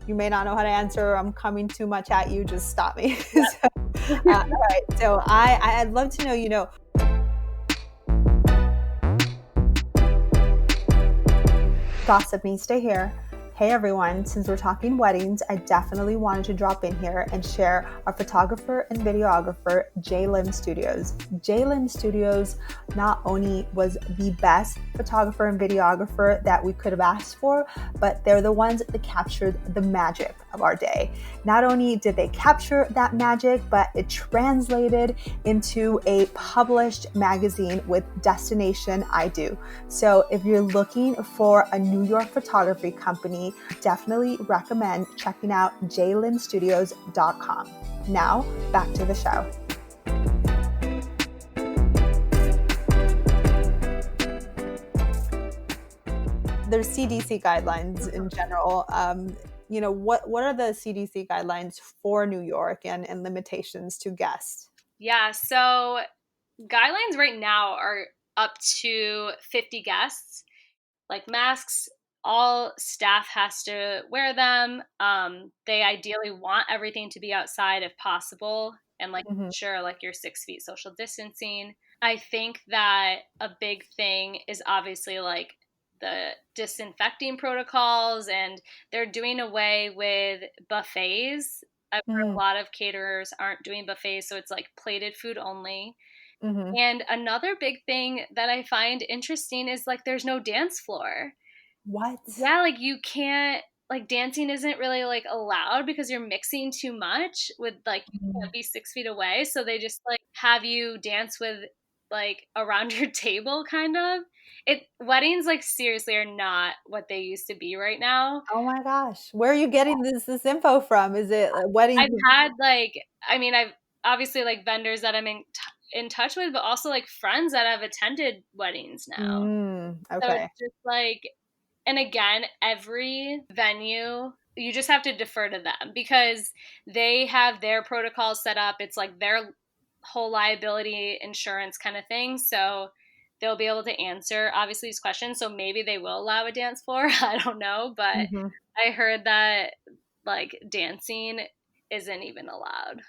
you may not know how to answer, or I'm coming too much at you, just stop me. So, all right. So I'd love to know, gossip needs to hear. Hey everyone, since we're talking weddings, I definitely wanted to drop in here and share our photographer and videographer, JayLim Studios. JayLim Studios not only was the best photographer and videographer that we could have asked for, but they're the ones that captured the magic of our day. Not only did they capture that magic, but it translated into a published magazine with Destination I Do. So if you're looking for a New York photography company, definitely recommend checking out jaylimstudios.com. Now, back to the show. There's CDC guidelines in general. What are the CDC guidelines for New York and limitations to guests? Yeah. So guidelines right now are up to 50 guests. Like masks, all staff has to wear them. They ideally want everything to be outside if possible, and like Mhm. sure, like you're 6 feet social distancing. I think that a big thing is obviously like the disinfecting protocols, and they're doing away with buffets. I've heard a Mm. lot of caterers aren't doing buffets, so it's like plated food only. Mhm. And another big thing that I find interesting is like there's no dance floor. What? Yeah, like you can't like dancing isn't really like allowed because you're mixing too much with like you Mm. can't be 6 feet away. So they just like have you dance with like around your table kind of. It weddings like seriously are not what they used to be right now. Oh my gosh. Where are you getting this info from? Is it weddings? I've had like I mean I've obviously like vendors that I'm in touch with, but also like friends that have attended weddings now. So Okay. it's just like, and again, every venue, you just have to defer to them because they have their protocols set up. It's like their whole liability insurance kind of thing. So they'll be able to answer obviously these questions. So maybe they will allow a dance floor. I don't know. But Mhm. I heard that like dancing isn't even allowed.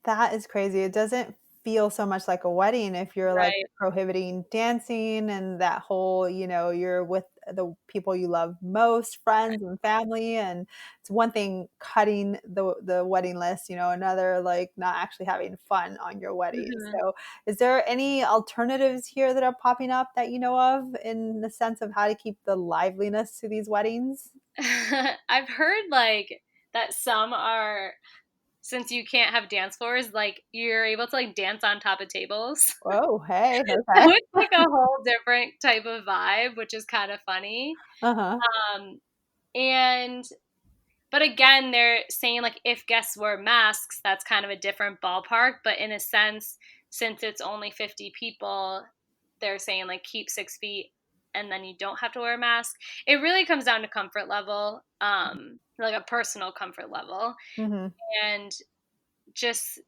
That is crazy. It doesn't feel so much like a wedding if you're like Right. prohibiting dancing and that whole, you're with the people you love most, friends and family. And it's one thing cutting the wedding list, another like not actually having fun on your wedding. Mhm. So is there any alternatives here that are popping up that you know of in the sense of how to keep the liveliness to these weddings? I've heard like that some are, since you can't have dance floors, like you're able to like dance on top of tables. Oh, hey, So okay. it's like a whole different type of vibe, which is kind of funny. Uh-huh. Um, and but again, they're saying like if guests wear masks, that's kind of a different ballpark. But in a sense, since it's only 50 people, they're saying like keep 6 feet and then you don't have to wear a mask. It really comes down to comfort level, like a personal comfort level. Mhm. And just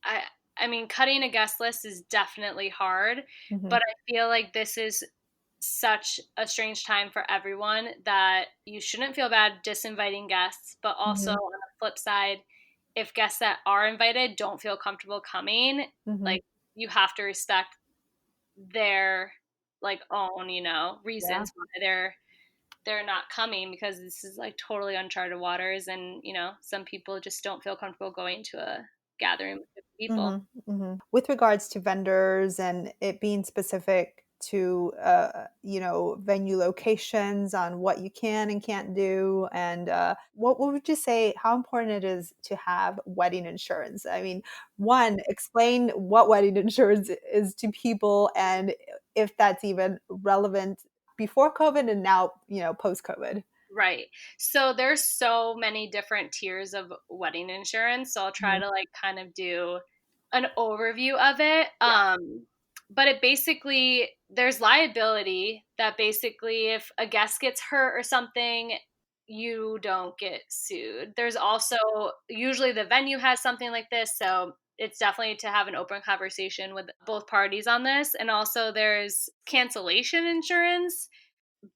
I I mean, cutting a guest list is definitely hard, Mhm. but I feel like this is such a strange time for everyone that you shouldn't feel bad disinviting guests, but also Mhm. on the flip side, if guests that are invited don't feel comfortable coming, Mhm. like you have to respect their like own, Yeah. reasons why they're not coming because this is like totally uncharted waters and, some people just don't feel comfortable going to a gathering with 50 people. Mhm, mhm. With regards to vendors and it being specific to, venue locations on what you can and can't do, and what would you say how important it is to have wedding insurance? I mean, one, explain what wedding insurance is to people and if that's even relevant before COVID and now, post COVID. Right. So there's so many different tiers of wedding insurance. So I'll try Mhm. to like kind of do an overview of it. Yeah. But it basically there's liability that basically if a guest gets hurt or something, you don't get sued. There's also usually the venue has something like this, so it's definitely to have an open conversation with both parties on this. And also there's cancellation insurance,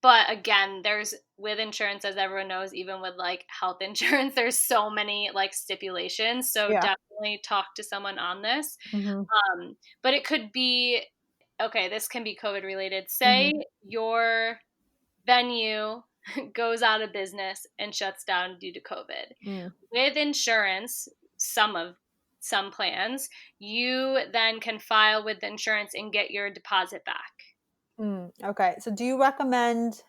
but again, there's with insurance, as everyone knows, even with like health insurance, there's so many like stipulations. So Yeah. definitely talk to someone on this. Mhm. But it could be okay, this can be COVID related. Say Mhm. your venue goes out of business and shuts down due to COVID. Mm. With insurance, some plans, you then can file with the insurance and get your deposit back. Okay. So do you recommend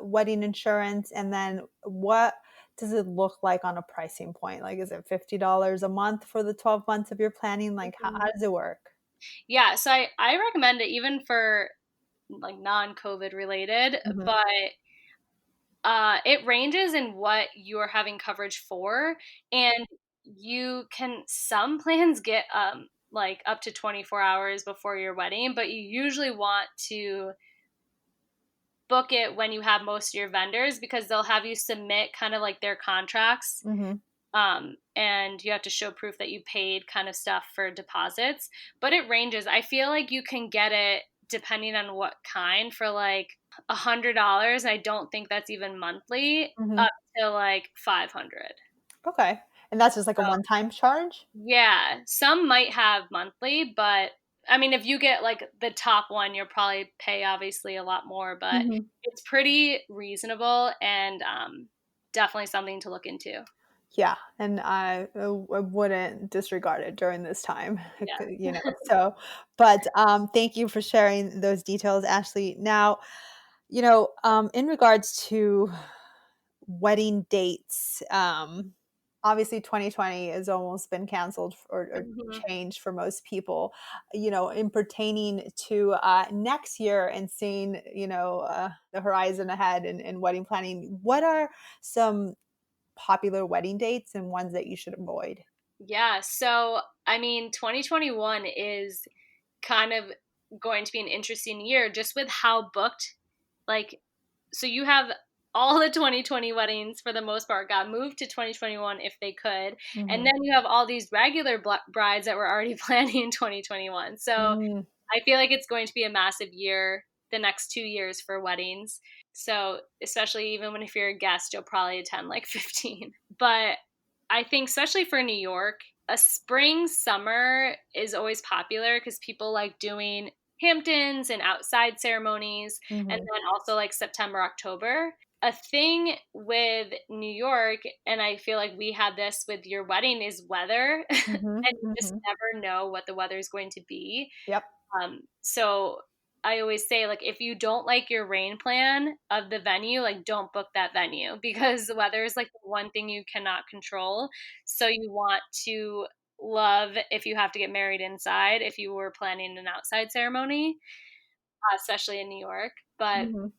wedding insurance? And then what does it look like on a pricing point? Like, is it $50 a month for the 12 months of your planning? Like, how does it work? Yeah, so I recommend it even for like non-COVID related, Hmm. but it ranges in what you are having coverage for, and you can some plans get like up to 24 hours before your wedding, but you usually want to book it when you have most of your vendors because they'll have you submit kind of like their contracts, Hmm. and you have to show proof that you paid kind of stuff for deposits. But it ranges. I feel like you can get it depending on what kind for like $100. I don't think that's even monthly, Hmm. up to like 500. Okay. And that's just like a So one-time charge? yeah, some might have monthly, but I mean, if you get like the top one, you'll probably pay obviously a lot more, but Hmm. it's pretty reasonable and definitely something to look into. Yeah, and I wouldn't disregard it during this time, Yeah. so, but, thank you for sharing those details, Ashley. Now, in regards to wedding dates, obviously 2020 has almost been canceled or Mhm. changed for most people, in pertaining to, next year and seeing, the horizon ahead in wedding planning. What are some popular wedding dates and ones that you should avoid? Yeah, so I mean, 2021 is kind of going to be an interesting year just with how booked, like, so you have all the 2020 weddings for the most part got moved to 2021 if they could. And Mhm. then you have all these regular brides that were already planning in 2021. So Mm. I feel like it's going to be a massive year the next 2 years for weddings. So, especially even if you're a guest, you'll probably attend like 15. But I think, especially for New York, a spring summer is always popular because people like doing Hamptons and outside ceremonies, and Mhm. then also like September, October. A thing with New York, and I feel like we had this with your wedding, is weather. Mhm. And you just Mhm. never know what the weather is going to be. Yep. So I always say, like, if you don't like your rain plan of the venue, like, don't book that venue because the weather is like the one thing you cannot control. So you want to love if you have to get married inside, if you were planning an outside ceremony, especially in New York. But Mhm.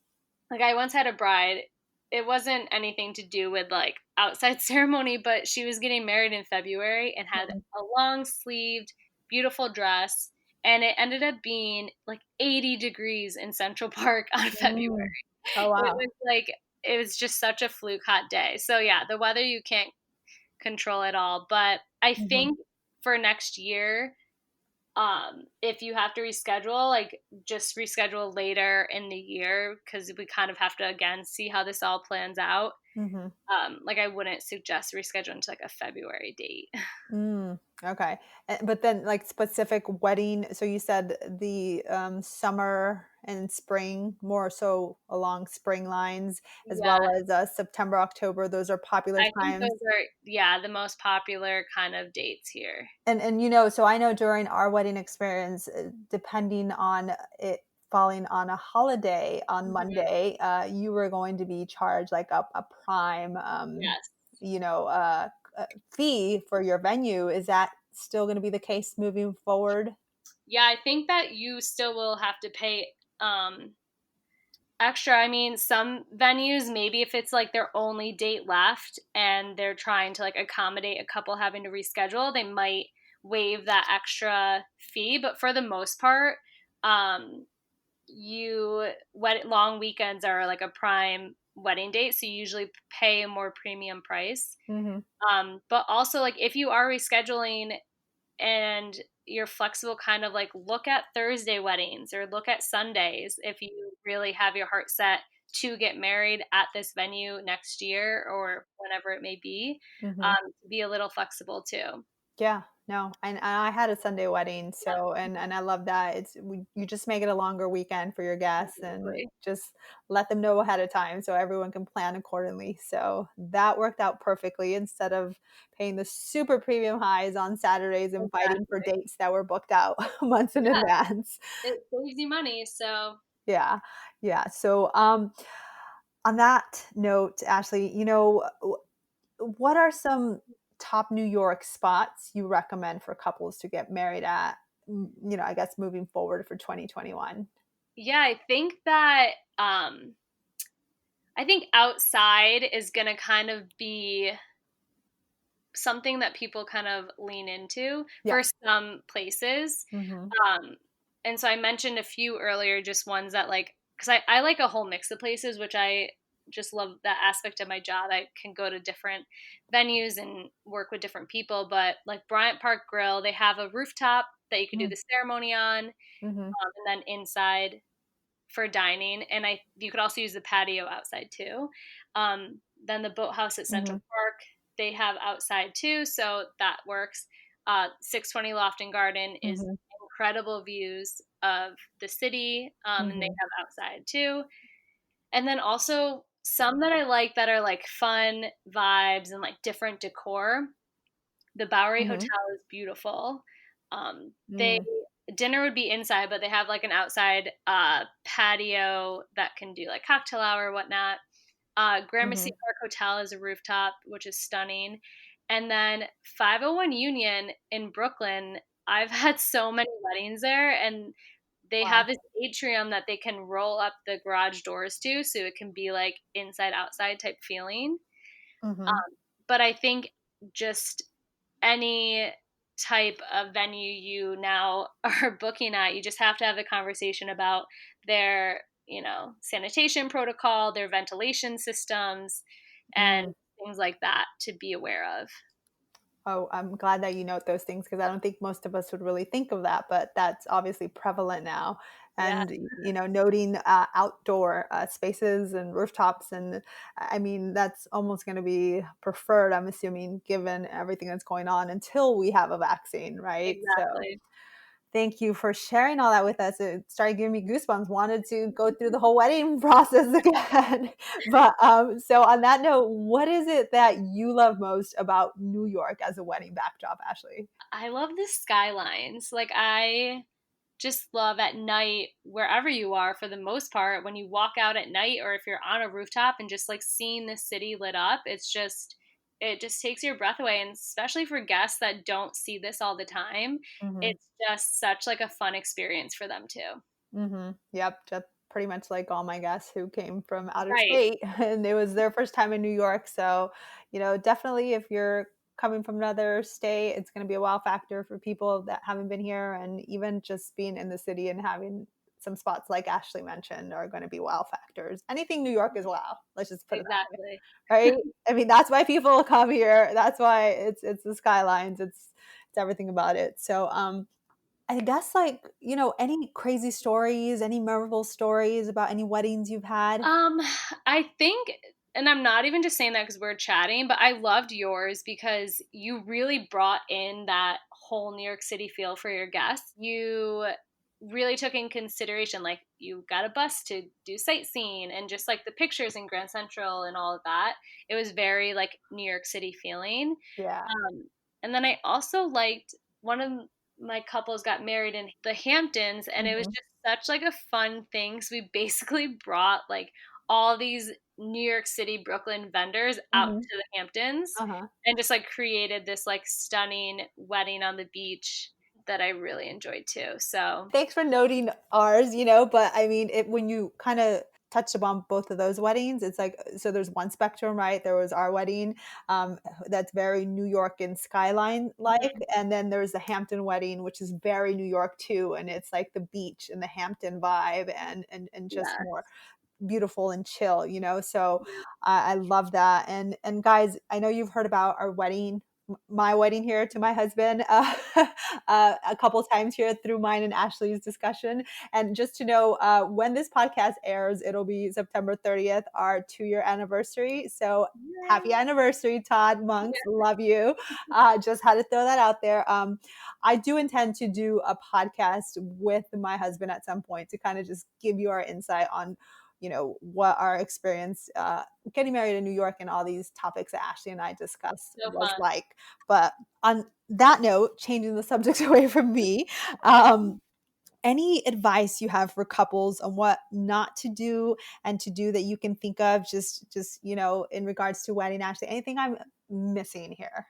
like I once had a bride, it wasn't anything to do with like outside ceremony, but she was getting married in February and had Mhm. a long sleeved, beautiful dress. And it ended up being like 80 degrees in Central Park on February. Mm. Oh, It wow. was like, it was just such a fluke hot day. So, yeah, the weather you can't control at all. But I Mhm. think for next year, if you have to reschedule, like just reschedule later in the year because we kind of have to again see how this all plans out. Mhm. Like I wouldn't suggest rescheduling to like a February date. Mm. Okay. But then, like, specific wedding, so you said the, summer and spring, more so along spring lines, as well Yeah, as, September, October, those are popular I think times. those are, yeah, the most popular kind of dates here. So I know during our wedding experience, depending on it falling on a holiday on Mhm. Monday, you were going to be charged like a prime, Yes. you know, uh, fee for your venue. Is that still going to be the case moving forward? Yeah, I think that you still will have to pay extra. I mean, some venues, maybe if it's like their only date left and they're trying to like accommodate a couple having to reschedule, they might waive that extra fee. But for the most part, um, long weekends are like a prime wedding date, so you usually pay a more premium price. Hmm. But also, like if you are rescheduling and you're flexible, kind of like look at Thursday weddings or look at Sundays if you really have your heart set to get married at this venue next year or whenever it may be, Hmm. to be a little flexible too. Yeah, no, and I had a Sunday wedding, so and I love that. You just make it a longer weekend for your guests and Exactly. just let them know ahead of time so everyone can plan accordingly. So that worked out perfectly instead of paying the super premium highs on Saturdays and fighting for Exactly. dates that were booked out months in Yeah, advance. it saves you money. So Yeah. Yeah. So on that note, Ashley, what are some top New York spots you recommend for couples to get married at, I guess moving forward for 2021? yeah, um I think outside is going to kind of be something that people kind of lean into Yeah. for some places. Mhm. Um, and so I mentioned a few earlier, just ones that like, because I like a whole mix of places, which I just love that aspect of my job. I can go to different venues and work with different people. But like Bryant Park Grill, they have a rooftop that you can do Mm. the ceremony on, Mhm. and then inside for dining. And you could also use the patio outside too. Then the boathouse at Central Mhm. Park, they have outside too, so that works. 620 Lofton Garden is Mhm. incredible views of the city, and they Mhm. have outside too. And then also some that I like that are like fun vibes and like different decor. The Bowery Mhm. Hotel is beautiful. They Mm. dinner would be inside, but they have like an outside patio that can do like cocktail hour or whatnot. Gramercy Mhm. Park Hotel is a rooftop, which is stunning. And then 501 Union in Brooklyn, I've had so many weddings there, and they have Wow. this atrium that they can roll up the garage doors to, so it can be like inside outside type feeling. Mhm. But I think just any type of venue you now are booking at, you just have to have the conversation about their, sanitation protocol, their ventilation systems, and Mm. things like that to be aware of. Oh, I'm glad that you note those things because I don't think most of us would really think of that, but that's obviously prevalent now. Yeah, and noting outdoor spaces and rooftops. And I mean, that's almost going to be preferred, I'm assuming, given everything that's going on until we have a vaccine, right? So exactly. thank you for sharing all that with us. It started giving me goosebumps. Wanted to go through the whole wedding process again. But so on that note, what is it that you love most about New York as a wedding backdrop, Ashley? I love the skylines. Like, I just love at night, wherever you are, for the most part, when you walk out at night or if you're on a rooftop and just like seeing the city lit up, it just takes your breath away. And especially for guests that don't see this all the time, Mm-hmm. it's just such like a fun experience for them too. Mm-hmm. Yep, just pretty much like all my guests who came from outer Right. state, and it was their first time in New York. So, definitely if you're coming from another state, it's going to be a wow factor for people that haven't been here, and even just being in the city and having some spots like Ashley mentioned are going to be wow factors. Anything New York is wow. Let's just put it that way, Exactly. right? I mean, that's why people come here. That's why it's the skylines. It's everything about it. So, I guess, like, any crazy stories, any memorable stories about any weddings you've had? Um, I think, and I'm not even just saying that because we're chatting, but I loved yours because you really brought in that whole New York City feel for your guests. You really took in consideration, like, you got a bus to do sightseeing and just like the pictures in Grand Central and all of that. It was very like New York City feeling. Yeah. And then I also liked one of my couples got married in the Hamptons, and it was Mhm. just such like a fun thing. So we basically brought like all these New York City, Brooklyn vendors out Mhm. to the Hamptons Uh-huh. and just like created this like stunning wedding on the beach that I really enjoyed too. So Thanks for noting ours, but I mean, when you kinda touched upon both of those weddings, it's like, so there's one spectrum, right? There was our wedding, that's very New York and skyline-like, mhm, and then there's the Hampton wedding, which is very New York too, and it's like the beach and the Hampton vibe and just yeah, more beautiful and chill, so I love that. And guys, I know you've heard about our wedding, my wedding here to my husband, a couple times here through mine and Ashley's discussion. And just to know, when this podcast airs, it'll be September 30th, our 2-year anniversary. So happy yeah. anniversary, Todd Monks. Love you. Just had to throw that out there. I do intend to do a podcast with my husband at some point to kind of just give you our insight on what our experience getting married in New York and all these topics that Ashley and I discussed So was fun. like. But on that note, changing the subject away from me, um, any advice you have for couples on what not to do and to do that you can think of, just in regards to wedding, Ashley? Anything I'm missing here?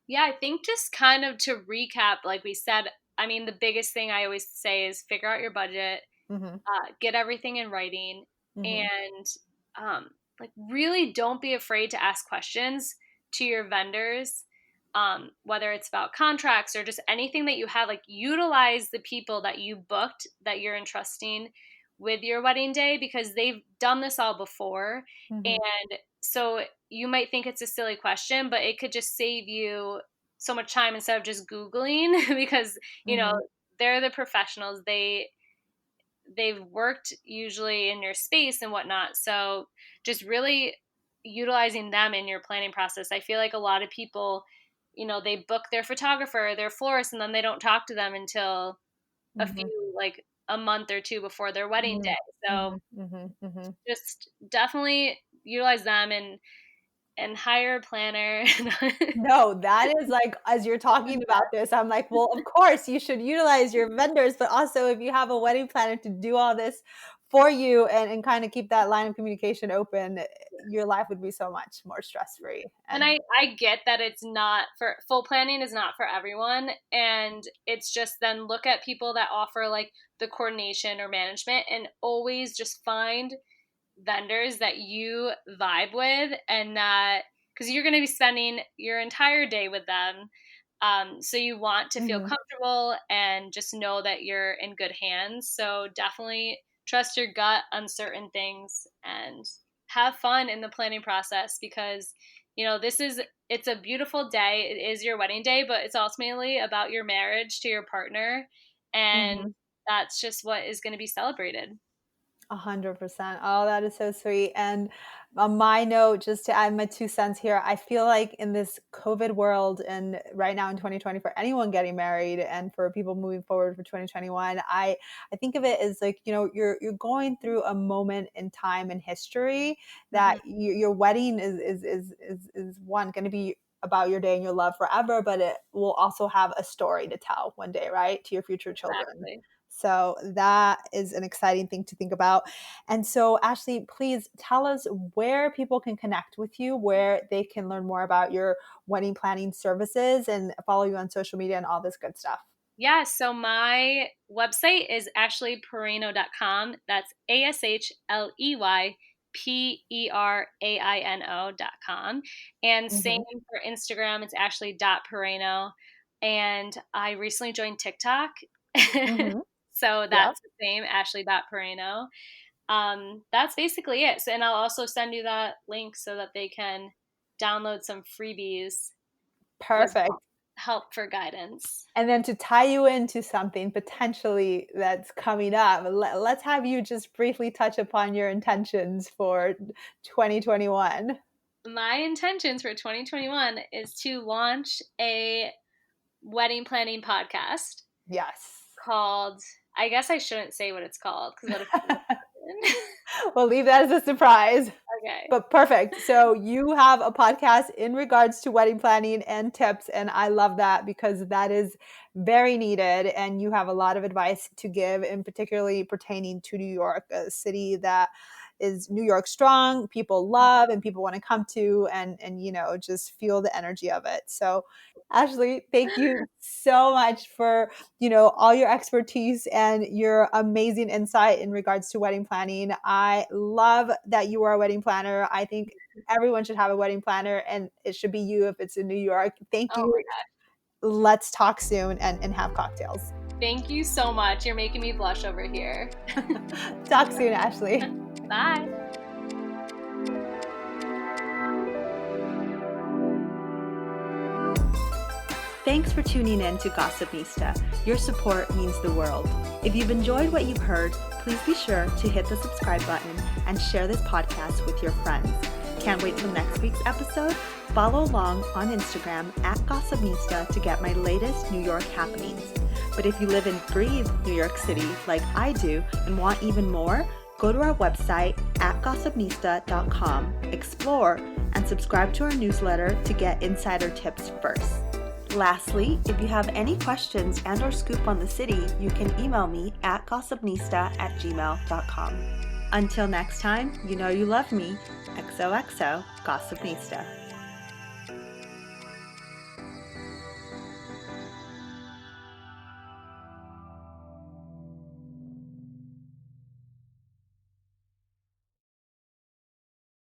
Yeah, I think just kind of to recap, like we said, I mean, the biggest thing I always say is figure out your budget, Hmm. get everything in writing, Hmm. and like really don't be afraid to ask questions to your vendors, whether it's about contracts or just anything that you have. Like, utilize the people that you booked that you're entrusting with your wedding day because they've done this all before. Hmm. And so you might think it's a silly question, but it could just save you so much time instead of just Googling because, you know, Hmm. they're the professionals. They've worked usually in your space and whatnot. So just really utilizing them in your planning process. I feel like a lot of people, they book their photographer, their florist, and then they don't talk to them until a Hmm. few, like a month or two before their wedding Hmm. day. So Hmm. Hmm. Hmm. just definitely utilize them and hire a planner. No, that is like, as you're talking about this, I'm like, well, of course you should utilize your vendors, but also if you have a wedding planner to do all this for you and kind of keep that line of communication open, your life would be so much more stress free. And And I get that it's not for full planning is not for everyone. And it's just then look at people that offer like the coordination or management and always just find vendors that you vibe with and that because you're going to be spending your entire day with them. So you want to feel mhm, comfortable and just know that you're in good hands. So definitely trust your gut on certain things and have fun in the planning process because it's a beautiful day. It is your wedding day, but it's ultimately about your marriage to your partner. And mhm. that's just what is going to be celebrated. 100%. Oh, that is so sweet. And on my note, just to add my 2 cents here, I feel like in this COVID world and right now in 2020, for anyone getting married and for people moving forward for 2021, I think of it as like, you're going through a moment in time in history that Mhm. your wedding is one going to be about your day and your love forever, but it will also have a story to tell one day, right? To your future children. Exactly. So that is an exciting thing to think about. And so, Ashley, please tell us where people can connect with you, where they can learn more about your wedding planning services and follow you on social media and all this good stuff. Yeah, so my website is ashleyperaino.com. That's ASHLEYPERAINO.com. And same Mm-hmm. for Instagram, it's ashley.peraino. And I recently joined TikTok. Mm-hmm. So Yep. that's the same, ashley.peraino. That's basically it. So, and I'll also send you that link so that they can download some freebies with Perfect. help for guidance. And then to tie you into something potentially that's coming up, let's have you just briefly touch upon your intentions for 2021. My intentions for 2021 is to launch a wedding planning podcast Yes. called, I guess I shouldn't say what it's called because what if people listen? We'll leave that as a surprise. Okay. But perfect. So you have a podcast in regards to wedding planning and tips. And I love that because that is very needed. And you have a lot of advice to give, and particularly pertaining to New York, a city that is New York strong, people love and people want to come to and just feel the energy of it. So Ashley, thank you so much for all your expertise and your amazing insight in regards to wedding planning. I love that you are a wedding planner. I think everyone should have a wedding planner, and it should be you if it's in New York. Thank Oh you. my God. Let's talk soon and have cocktails. Thank you so much. You're making me blush over here. Talk soon, Ashley. Bye. Thanks for tuning in to Gossipista. Your support means the world. If you've enjoyed what you've heard, please be sure to hit the subscribe button and share this podcast with your friends. Can't wait till next week's episode? Follow along on Instagram at Gossipista to get my latest New York happenings. But if you live and breathe New York City like I do and want even more, go to our website at gossipnista.com, explore, and subscribe to our newsletter to get insider tips first. Lastly, if you have any questions and or scoop on the city, you can email me at gossipnista@gmail.com. Until next time, you know you love me. XOXO Gossipnista.